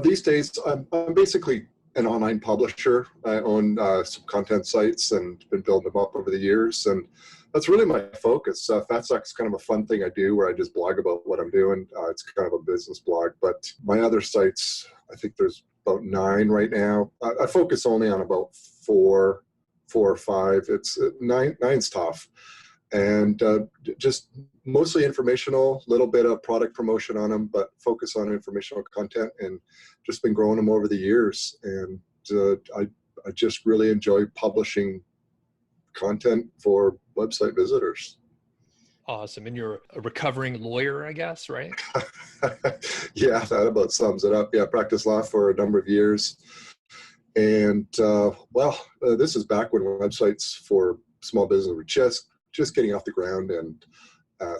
These days, I'm basically an online publisher. I own some content sites and been building them up over the years. And that's really my focus. Fatsack is kind of a fun thing I do where I just blog about what I'm doing. It's kind of a business blog. But my other sites, I think there's about 9 right now. I focus only on about 4 or 5. It's 9's tough. And just mostly informational, little bit of product promotion on them, but focus on informational content, and just been growing them over the years. And I just really enjoy publishing content for website visitors. Awesome. And you're a recovering lawyer, I guess, right? Yeah, that about sums it up. Yeah, I practiced law for a number of years. And this is back when websites for small business were just getting off the ground. And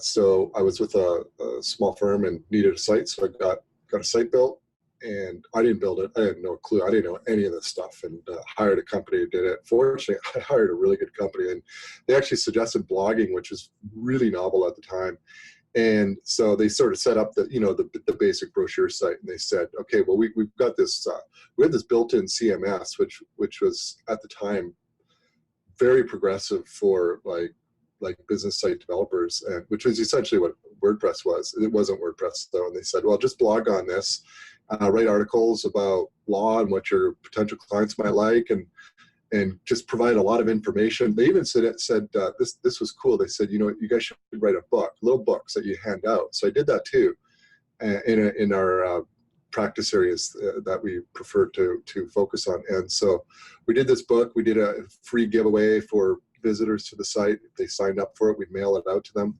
so I was with a small firm and needed a site. So I got a site built, and I didn't build it. I had no clue. I didn't know any of this stuff, and hired a company who did it. Fortunately, I hired a really good company, and they actually suggested blogging, which was really novel at the time. And so they sort of set up the basic brochure site, and they said, okay, well, we've got this, we had this built-in CMS, which was at the time very progressive for like business site developers, and which was essentially what WordPress was. It wasn't WordPress though. And they said, well, just blog on this, write articles about law and what your potential clients might like, and just provide a lot of information. They even said this was cool. They said, you guys should write a book, little books that you hand out. So I did that too, in our practice areas that we prefer to focus on. And so we did this book. We did a free giveaway for visitors to the site. If they signed up for it, we'd mail it out to them,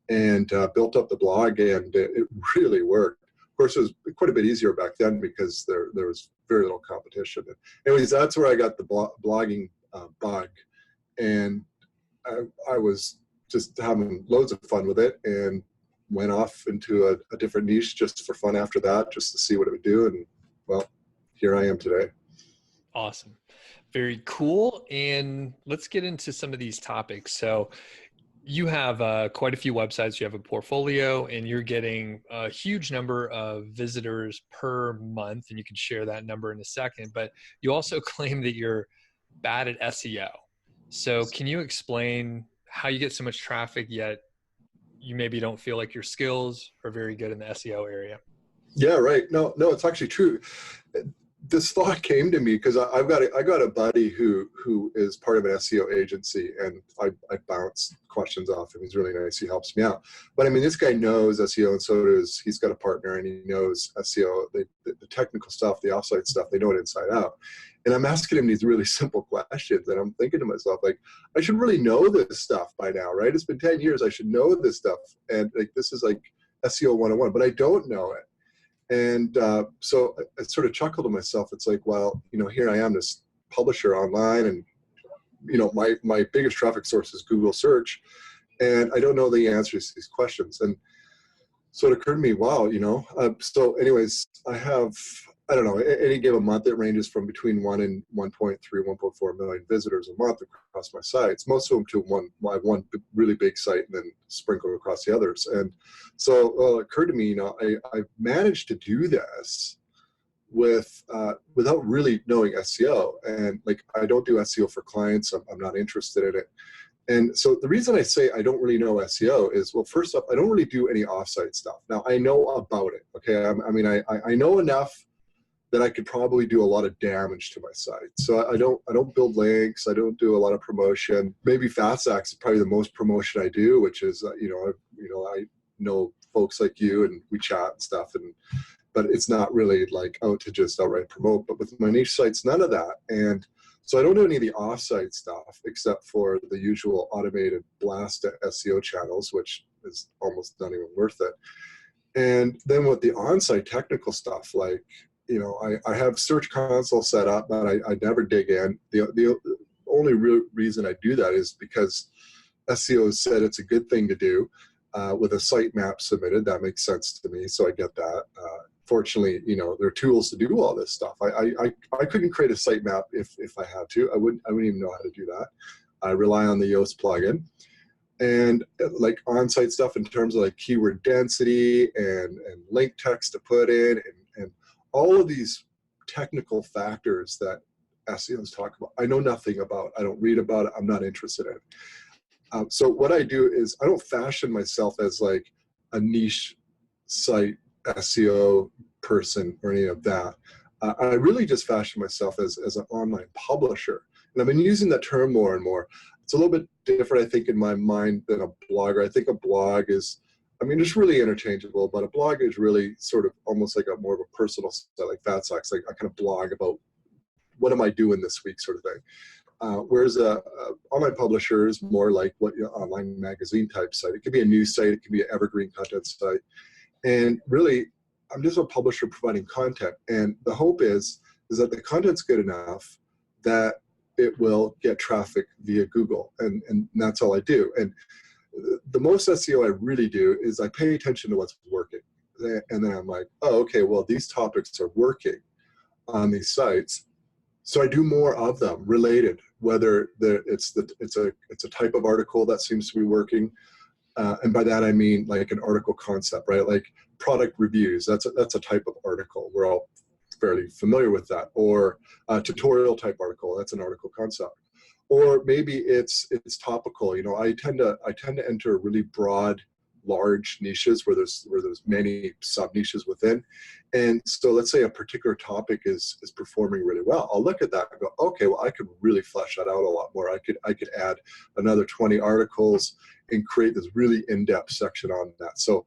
and built up the blog, and it really worked. Of course, it was quite a bit easier back then because there was very little competition. And anyways, that's where I got the blogging bug, and I was just having loads of fun with it, and went off into a different niche just for fun after that, just to see what it would do. And well, here I am today. Awesome. Very cool. And let's get into some of these topics. So you have quite a few websites, you have a portfolio, and you're getting a huge number of visitors per month. And you can share that number in a second, but you also claim that you're bad at SEO. So can you explain how you get so much traffic, yet you maybe don't feel like your skills are very good in the SEO area? Yeah, right. No, it's actually true. This thought came to me because I got a buddy who is part of an SEO agency, and I bounce questions off him. He's really nice. He helps me out. But I mean, this guy knows SEO, and he's got a partner, and he knows SEO, the technical stuff, the offsite stuff. They know it inside out. And I'm asking him these really simple questions, and I'm thinking to myself, like, I should really know this stuff by now, right? It's been 10 years. I should know this stuff, and like this is like SEO 101, but I don't know it. And so I sort of chuckled to myself. It's like, well, here I am, this publisher online, and my biggest traffic source is Google search, and I don't know the answers to these questions. And so it occurred to me, wow, so anyways, I have, I don't know, any given month, it ranges from between 1 and 1.3, 1.4 million visitors a month across my sites, most of them to one really big site, and then sprinkled across the others. And so it occurred to me, I've managed to do this without really knowing SEO. And like, I don't do SEO for clients. I'm not interested in it. And so the reason I say I don't really know SEO is, well, first off, I don't really do any offsite stuff. Now, I know about it, okay? I know enough that I could probably do a lot of damage to my site. So I don't build links. I don't do a lot of promotion. Maybe Fatsack is probably the most promotion I do, which is, I know folks like you, and we chat and stuff, but it's not really like out to just outright promote. But with my niche sites, none of that. And so I don't do any of the offsite stuff except for the usual automated blast SEO channels, which is almost not even worth it. And then with the on-site technical stuff, like, I have Search Console set up, but I never dig in. The only real reason I do that is because SEO said it's a good thing to do with a sitemap submitted. That makes sense to me, so I get that. Fortunately, there are tools to do all this stuff. I couldn't create a sitemap if I had to. I wouldn't even know how to do that. I rely on the Yoast plugin. And like on-site stuff in terms of like keyword density and link text to put in and all of these technical factors that SEOs talk about, I know nothing about. I don't read about it. I'm not interested in it. So what I do is I don't fashion myself as like a niche site SEO person or any of that. I really just fashion myself as an online publisher. And I've been using that term more and more. It's a little bit different, I think, in my mind than a blogger. I think a blog is, I mean, it's really interchangeable, but a blog is really sort of almost like a more of a personal style, like Fat Socks. Like I kind of blog about what am I doing this week sort of thing. Whereas a online publisher is more like what your online magazine type site. It could be a news site, it could be an evergreen content site. And really, I'm just a publisher providing content. And the hope is that the content's good enough that it will get traffic via Google. And that's all I do. And the most SEO I really do is I pay attention to what's working. And then I'm like, oh, okay, well, these topics are working on these sites. So I do more of them related, whether it's a type of article that seems to be working. And by that, I mean like an article concept, right? Like product reviews, that's a type of article. We're all fairly familiar with that. Or a tutorial type article, that's an article concept. Or maybe it's topical. You know, I tend to enter really broad, large niches where there's many sub niches within. And so let's say a particular topic is performing really well. I'll look at that and go, okay, well, I could really flesh that out a lot more. I could add another 20 articles and create this really in-depth section on that. So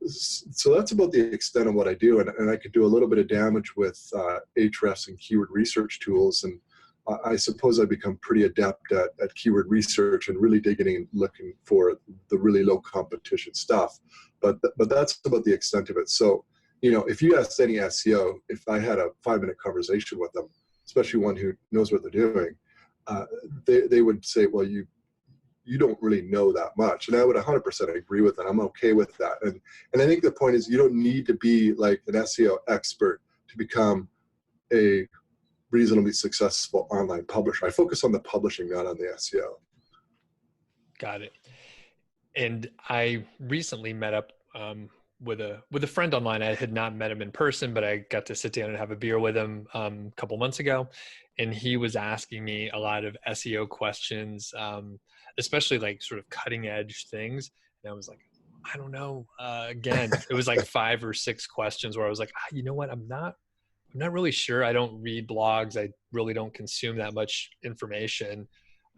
that's about the extent of what I do. And I could do a little bit of damage with Ahrefs and keyword research tools. And I suppose I've become pretty adept at keyword research and really digging in and looking for the really low competition stuff. But that's about the extent of it. So, you know, if you asked any SEO, if I had a 5-minute conversation with them, especially one who knows what they're doing, they would say, well, you don't really know that much. And I would 100% agree with that. I'm okay with that. And I think the point is you don't need to be like an SEO expert to become a reasonably successful online publisher. I focus on the publishing, not on the SEO. Got it. And I recently met up with a friend online. I had not met him in person, but I got to sit down and have a beer with him a couple months ago. And he was asking me a lot of SEO questions, especially like sort of cutting edge things. And I was like, I don't know. Again, it was like 5 or 6 questions where I was like, you know what? I'm not really sure. I don't read blogs. I really don't consume that much information.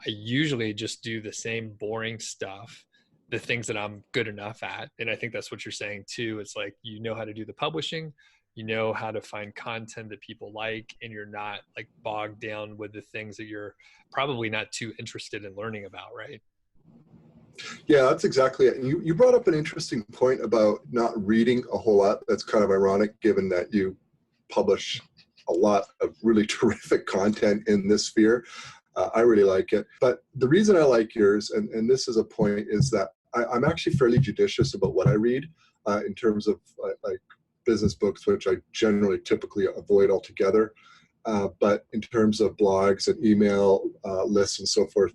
I usually just do the same boring stuff, the things that I'm good enough at. And I think that's what you're saying too. It's like, you know how to do the publishing, you know how to find content that people like, and you're not like bogged down with the things that you're probably not too interested in learning about, right? Yeah, that's exactly it. And you brought up an interesting point about not reading a whole lot. That's kind of ironic given that you publish a lot of really terrific content in this sphere. I really like it. But the reason I like yours, and this is a point, is that I'm actually fairly judicious about what I read in terms of like business books, which I generally typically avoid altogether. But in terms of blogs and email lists and so forth,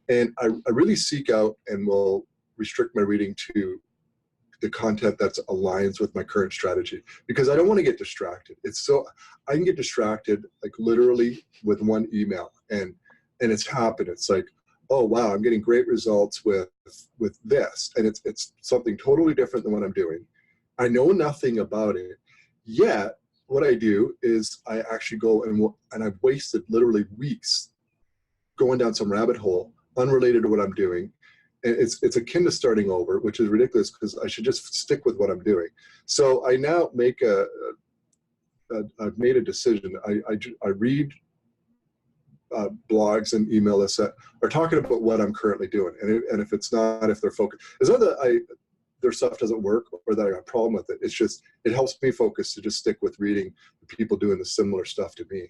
and I really seek out and will restrict my reading to the content that aligns with my current strategy, because I don't want to get distracted. I can get distracted like literally with one email, and it's happened. It's like, oh wow, I'm getting great results with this, and it's something totally different than what I'm doing. I know nothing about it yet. What I do is I actually go and I've wasted literally weeks going down some rabbit hole unrelated to what I'm doing. And it's akin to starting over, which is ridiculous because I should just stick with what I'm doing. So I now I've made a decision. I read blogs and email lists that are talking about what I'm currently doing. And if they're focused, it's not that their stuff doesn't work or that I got a problem with it. It's just, it helps me focus to just stick with reading the people doing the similar stuff to me.